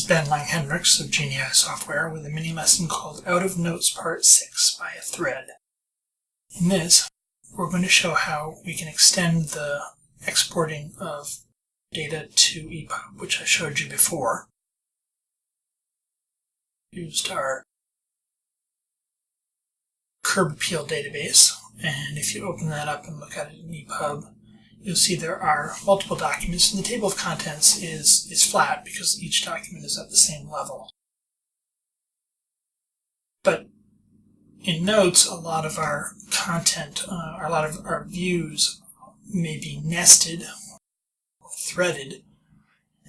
Ben Lang-Hendricks of GenieAI Software with a mini lesson called Out of Notes Part 6 by a Thread. In this, we're going to show how we can extend the exporting of data to EPUB, which I showed you before. Used our curb appeal database, and if you open that up and look at it in EPUB, you'll see there are multiple documents, and the table of contents is flat because each document is at the same level. But in Notes, a lot of our content, a lot of our views may be nested or threaded,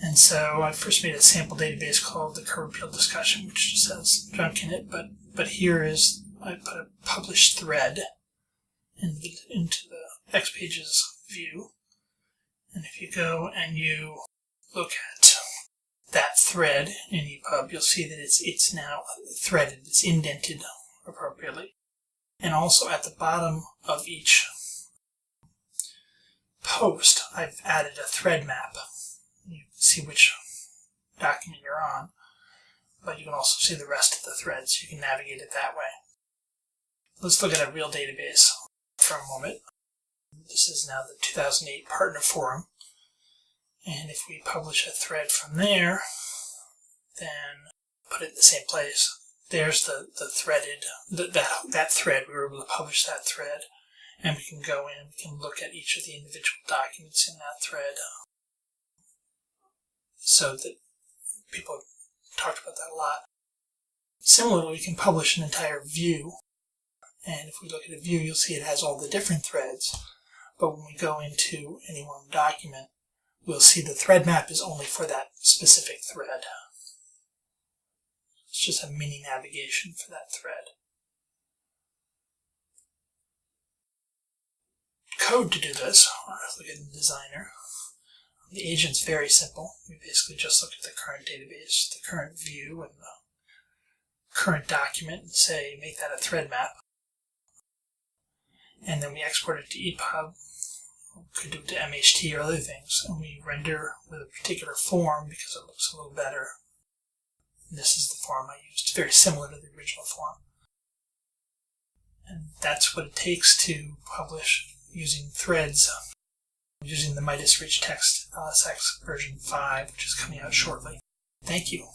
and so I first made a sample database called the curb appeal discussion, which just has junk in it, but here is, I put a published thread into the XPages view, and if you go and you look at that thread in EPUB, you'll see that it's now threaded, it's indented appropriately. And also at the bottom of each post, I've added a thread map. You can see which document you're on, but you can also see the rest of the thread, so you can navigate it that way. Let's look at a real database for a moment. This is now the 2008 Partner Forum, and if we publish a thread from there, then put it in the same place. There's the threaded, that thread, we were able to publish that thread, and we can go in and we can look at each of the individual documents in that thread. So that people talked about that a lot. Similarly, we can publish an entire view, and if we look at a view, you'll see it has all the different threads. But when we go into any one document, we'll see the thread map is only for that specific thread. It's just a mini navigation for that thread. Code to do this, let's look at the designer. The agent's very simple. We basically just look at the current database, the current view, and the current document, and say, make that a thread map. And then we export it to EPUB. We could do it to MHT or other things, and we render with a particular form because it looks a little better. And this is the form I used. It's very similar to the original form. And that's what it takes to publish using threads, using the Midas Rich Text LSX version 5, which is coming out shortly. Thank you.